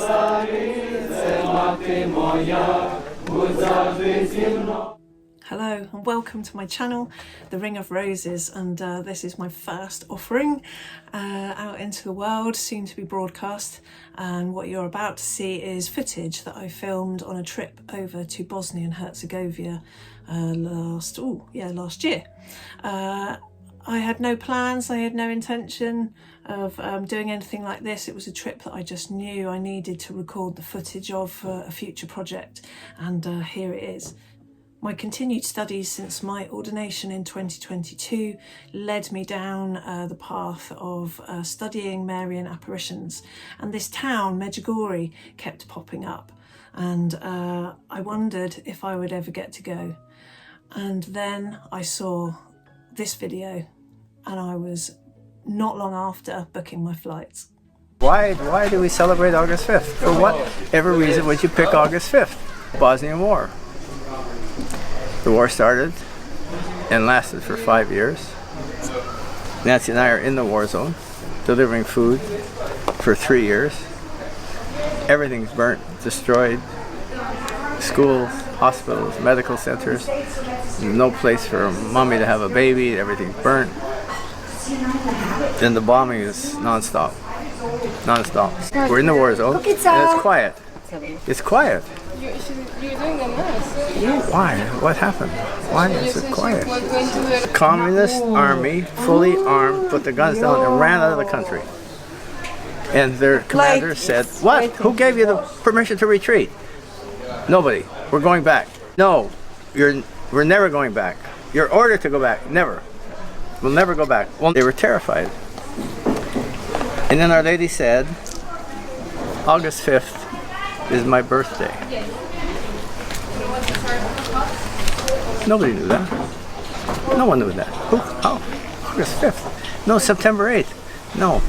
Hello and welcome to my channel, The Ring of Roses, and this is my first offering out into the world, soon to be broadcast, and what you're about to see is footage that I filmed on a trip over to Bosnia and Herzegovina last year. I had no plans, I had no intention of doing anything like this. It was a trip that I just knew I needed to record the footage of for a future project, and here it is. My continued studies since my ordination in 2022 led me down the path of studying Marion apparitions, and this town, Medjugorje, kept popping up, and I wondered if I would ever get to go. And then I saw this video, and I was not long after booking my flights. Why do we celebrate August 5th? For whatever reason would you pick August 5th? Bosnian War. The war started and lasted for 5 years. Nancy and I are in the war zone, delivering food for 3 years. Everything's burnt, destroyed. Schools, hospitals, medical centers. No place for a mommy to have a baby. Everything's burnt. Then the bombing is non-stop. We're in the war zone and it's quiet. It's quiet. You're doing a mass. Yes. Why? What happened? Why is it quiet? The communist army, fully armed, put the guns down and ran out of the country. And their commander said, "What? Who gave you the permission to retreat?" "Nobody. We're going back." "No, we're never going back. You're ordered to go back." "Never. We'll never go back." Well, they were terrified. And then Our Lady said, "August 5th is my birthday." Nobody knew that. No one knew that. Who? How? August 5th. No, September 8th. No,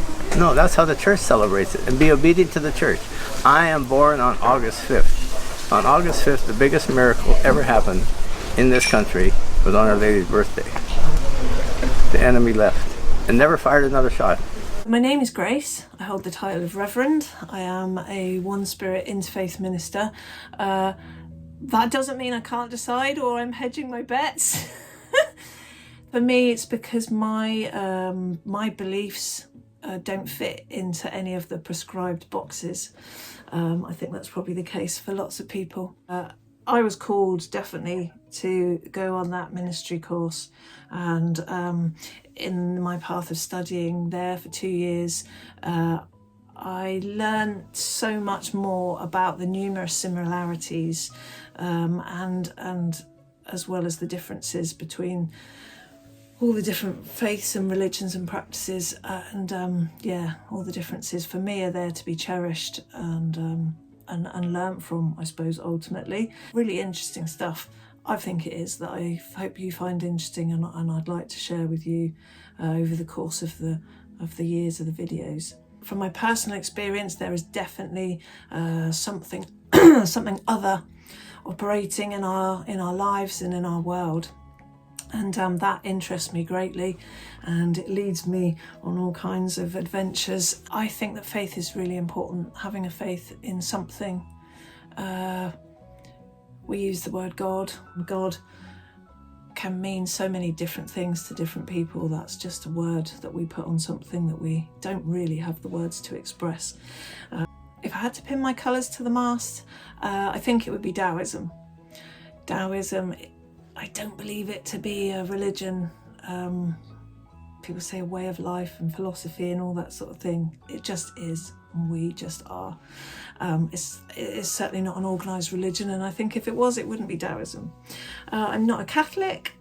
that's how the church celebrates it. And be obedient to the church. I am born on August 5th. On August 5th, the biggest miracle ever happened in this country was on Our Lady's birthday. The enemy left and never fired another shot. My name is Grace. I hold the title of Reverend. I am a One Spirit interfaith minister. That doesn't mean I can't decide or I'm hedging my bets. For me, it's because my beliefs don't fit into any of the prescribed boxes. I think that's probably the case for lots of people. I was called definitely to go on that ministry course, and in my path of studying there for 2 years, I learned so much more about the numerous similarities and as well as the differences between all the different faiths and religions and practices, and all the differences for me are there to be cherished and learnt from, I suppose, ultimately. Really interesting stuff. I think it is, that I hope you find interesting, and I'd like to share with you over the course of the years of the videos. From my personal experience, there is definitely something other operating in our lives and in our world, and that interests me greatly, and it leads me on all kinds of adventures. I think that faith is really important, having a faith in something. We use the word God. God can mean so many different things to different people. That's just a word that we put on something that we don't really have the words to express. If I had to pin my colours to the mast, I think it would be Taoism. Taoism, I don't believe it to be a religion. People say a way of life and philosophy and all that sort of thing. It just is, and we just are. It's certainly not an organised religion, and I think if it was, it wouldn't be Taoism. I'm not a Catholic.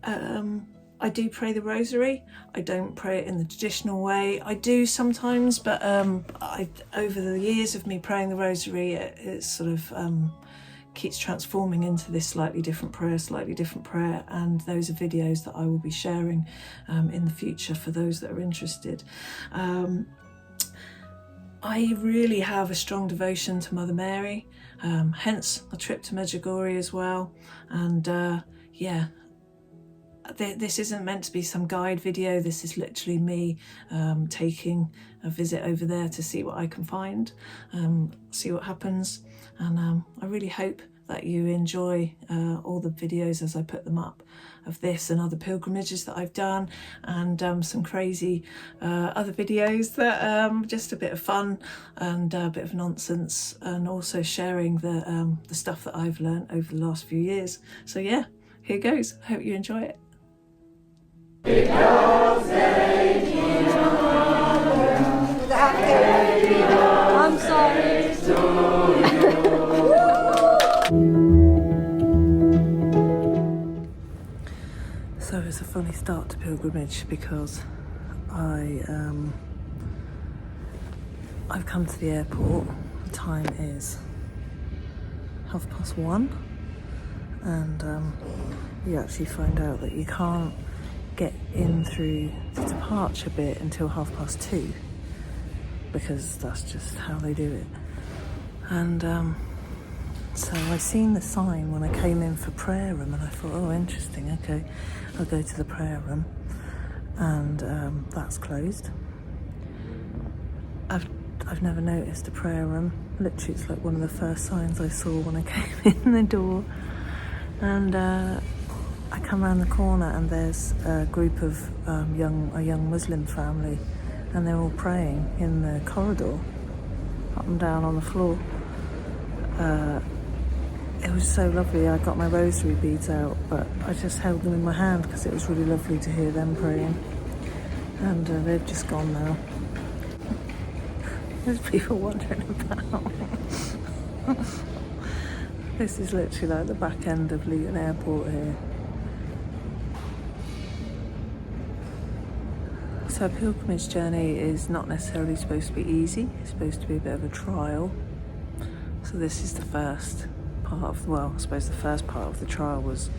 I do pray the rosary. I don't pray it in the traditional way. I do sometimes, but over the years of me praying the rosary, it sort of keeps transforming into this slightly different prayer, and those are videos that I will be sharing in the future for those that are interested. I really have a strong devotion to Mother Mary, hence a trip to Medjugorje as well, and this isn't meant to be some guide video. This is literally me taking a visit over there to see what I can find. see what happens. And I really hope that you enjoy all the videos as I put them up of this and other pilgrimages that I've done, and some crazy other videos that just a bit of fun and a bit of nonsense, and also sharing the stuff that I've learned over the last few years. So yeah, here goes. I hope you enjoy it. I'm sorry. So it's a funny start to pilgrimage because I've come to the airport. The time is 1:30, and you actually find out that you can't get in through the departure bit until 2:30, because that's just how they do it. And so I seen the sign when I came in for prayer room, and I thought, oh, interesting, okay, I'll go to the prayer room, and that's closed. I've never noticed a prayer room. Literally, it's like one of the first signs I saw when I came in the door. And I come around the corner, and there's a group of a young Muslim family, and they're all praying in the corridor, up and down on the floor. It was so lovely. I got my rosary beads out, but I just held them in my hand because it was really lovely to hear them praying. And they've just gone now. There's people wandering about. This is literally like the back end of Luton Airport here. So a pilgrimage journey is not necessarily supposed to be easy. It's supposed to be a bit of a trial. So this is the first part of, well, I suppose the first part of the trial was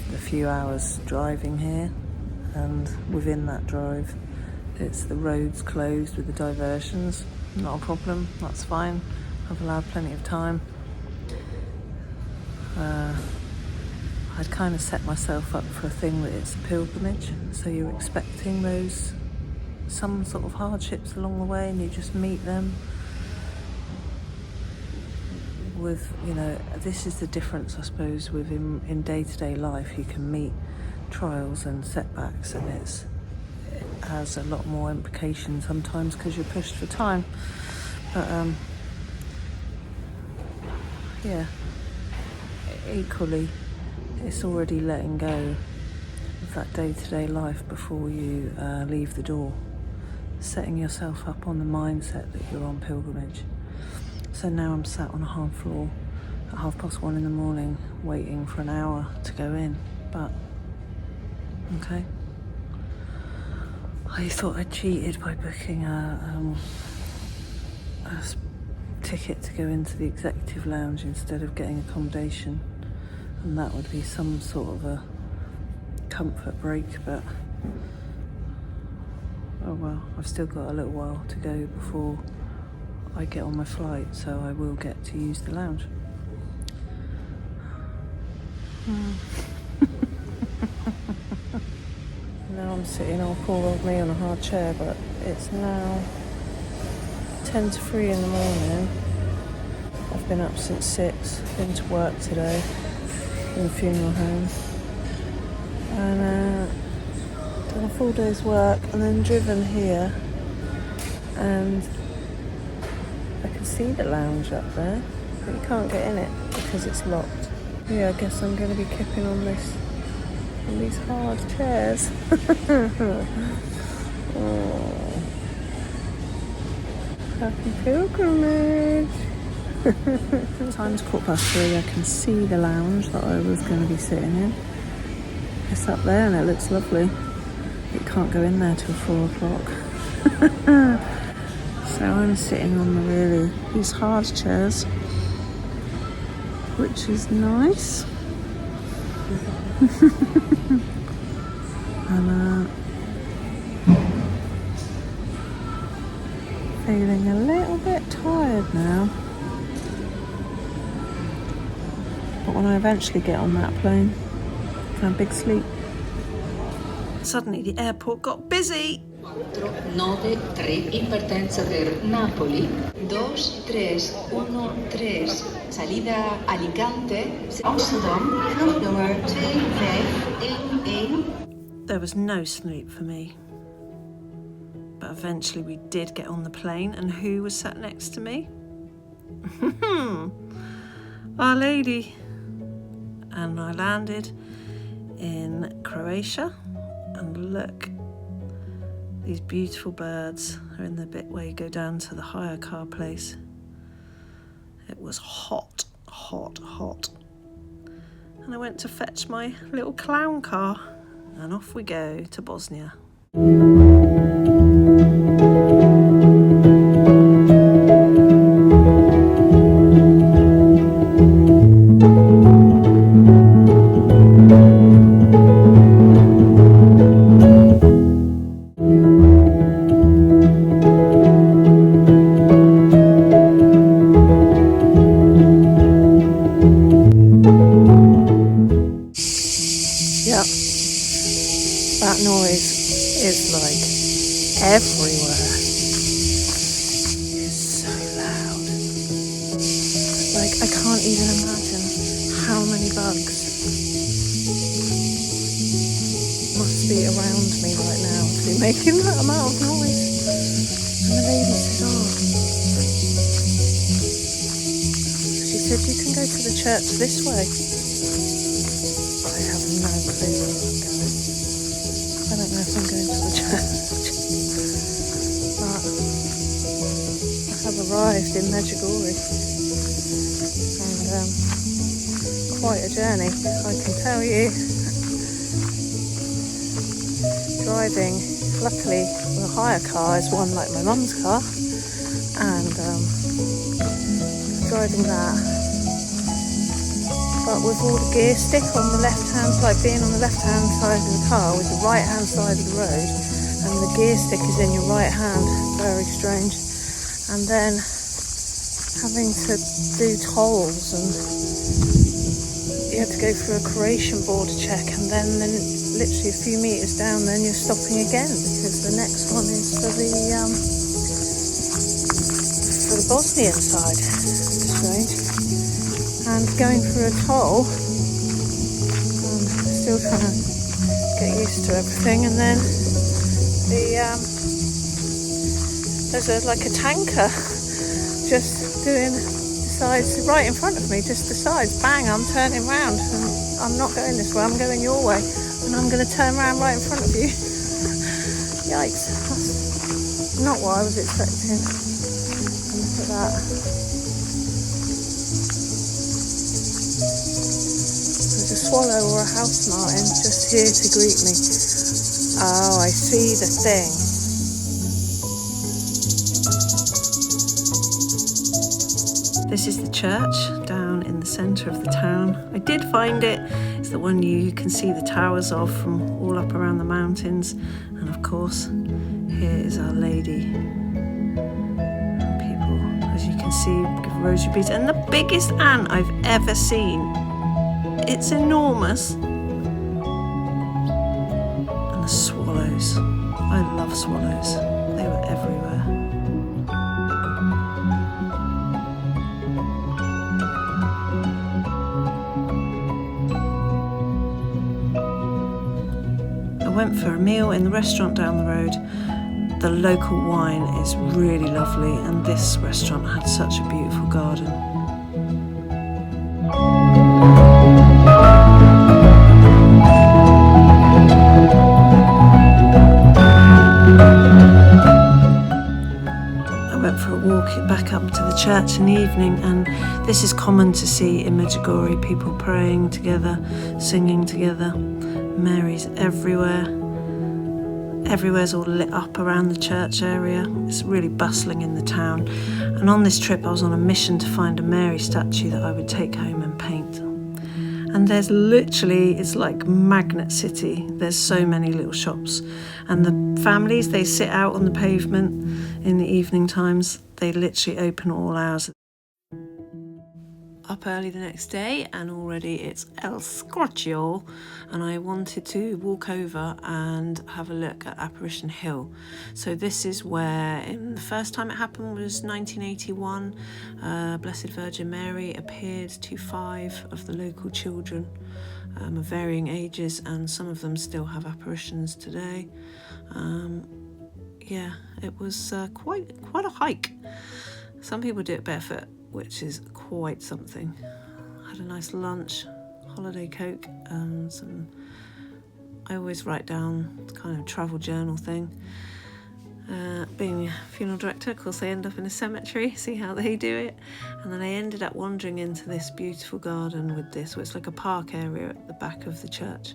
the few hours driving here, and within that drive it's the roads closed with the diversions. Not a problem, that's fine. I've allowed plenty of time. I'd kind of set myself up for a thing that it's a pilgrimage, so you're expecting some sort of hardships along the way, and you just meet them. With, you know, this is the difference, I suppose, with in day-to-day life. You can meet trials and setbacks, and it has a lot more implications sometimes because you're pushed for time. But yeah, equally, it's already letting go of that day-to-day life before you leave the door, setting yourself up on the mindset that you're on pilgrimage. So now I'm sat on a hard floor at 1:30 in the morning, waiting for an hour to go in, but okay. I thought I cheated by booking a ticket to go into the executive lounge instead of getting accommodation, and that would be some sort of a comfort break, but oh well, I've still got a little while to go before I get on my flight, so I will get to use the lounge. Now I'm sitting, oh poor old me, on a hard chair, but it's now 2:50 in the morning. I've been up since 6, been to work today in the funeral home, and done a full day's work, and then driven here, and I can see the lounge up there, but you can't get in it because it's locked. Yeah, I guess I'm going to be kipping on these hard chairs. Oh. Happy pilgrimage. Time's 3:15. I can see the lounge that I was going to be sitting in. It's up there and it looks lovely. You can't go in there till 4:00. So I'm sitting on these hard chairs, which is nice. And feeling a little bit tired now. But when I eventually get on that plane, I can have a big sleep. Suddenly the airport got busy. 493 in partenza per Napoli, 2313 salida Alicante, Amsterdam, vluchtnummer 2511. There was no sleep for me. But eventually we did get on the plane, and who was sat next to me? Our Lady. And I landed in Croatia, and look, these beautiful birds are in the bit where you go down to the hire car place. It was hot, hot, hot. And I went to fetch my little clown car, and off we go to Bosnia. Yep, that noise is like everywhere. It's so loud. Like, I can't even imagine how many bugs must be around me right now to be making that amount of noise. And the lady said, she said, you can go to the church this way. I have no clue where I'm going. I don't know if I'm going to the church. But I have arrived in Medjugorje. And quite a journey, I can tell you. Driving, luckily the hire car is one like my mum's car, and driving that, but with all the gear stick on the left hand side, being on the left hand side of the car with the right hand side of the road, and the gear stick is in your right hand, very strange. And then having to do tolls, and you have to go through a Croatian border check, and then literally a few metres down then you're stopping again, because the next one is for the Bosnian side. Strange. And going through a toll, and still trying to get used to everything. And then there's like a tanker just doing the sides right in front of me, just the sides. Bang, I'm turning round, and I'm not going this way, I'm going your way, and I'm going to turn around right in front of you. Yikes, that's not what I was expecting. And look at that. There's a swallow or a house martin just here to greet me. Oh, I see the thing. This is the church down in the centre of the town. I did find it. It's the one you can see the towers of from all up around the mountains. And of course, here is Our Lady. And people, as you can see, give rosary beads. And the biggest ant I've ever seen. It's enormous. And the swallows. I love swallows. They were everywhere. I went for a meal in the restaurant down the road. The local wine is really lovely, and this restaurant had such a beautiful garden. I went for a walk back up to the church in the evening, and this is common to see in Medjugorje, people praying together, singing together. Mary's everywhere. Everywhere's all lit up around the church area. It's really bustling in the town. And on this trip I was on a mission to find a Mary statue that I would take home and paint. And there's literally, it's like Magnet City. There's so many little shops. And the families, they sit out on the pavement in the evening times. They literally open all hours. up early the next day and already it's El Scorchio, and I wanted to walk over and have a look at Apparition Hill. So this is where, the first time it happened was 1981. Blessed Virgin Mary appeared to 5 of the local children of varying ages, and some of them still have apparitions today. Yeah, it was quite a hike. Some people do it barefoot, which is quite something. Had a nice lunch, holiday coke, and some. I always write down kind of travel journal thing. Being a funeral director, of course, I end up in a cemetery, see how they do it. And then I ended up wandering into this beautiful garden with this, which is like a park area at the back of the church,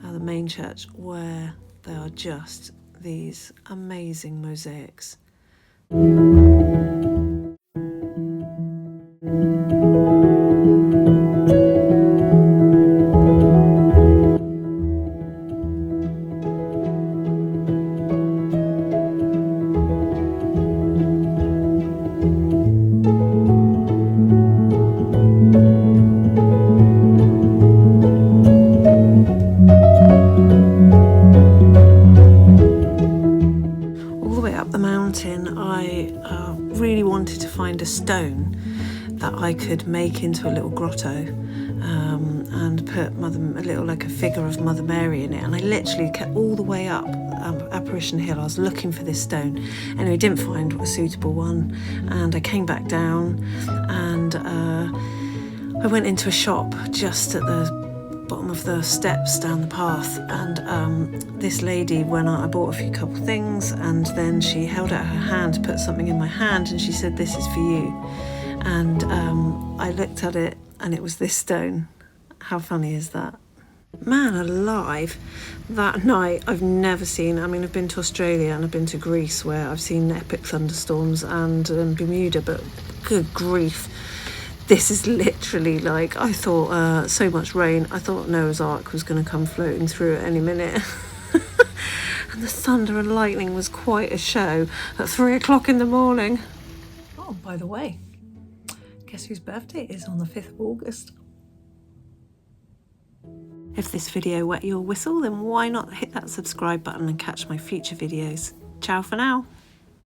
the main church, where there are just these amazing mosaics. I really wanted to find a stone that I could make into a little grotto and put like a figure of Mother Mary in it. And I literally kept all the way up Apparition Hill. I was looking for this stone. Anyway, didn't find a suitable one, and I came back down and I went into a shop just at the bottom of the steps down the path, and this lady, when I bought a couple things, and then she held out her hand to put something in my hand, and she said, "This is for you." And I looked at it and it was this stone. How funny is that? Man alive, that night I've never seen, I've been to Australia and I've been to Greece where I've seen epic thunderstorms, and Bermuda, but good grief. This is literally like, I thought so much rain. I thought Noah's Ark was going to come floating through at any minute. And the thunder and lightning was quite a show at 3 o'clock in the morning. Oh, by the way, guess whose birthday is on the 5th of August? If this video wet your whistle, then why not hit that subscribe button and catch my future videos. Ciao for now.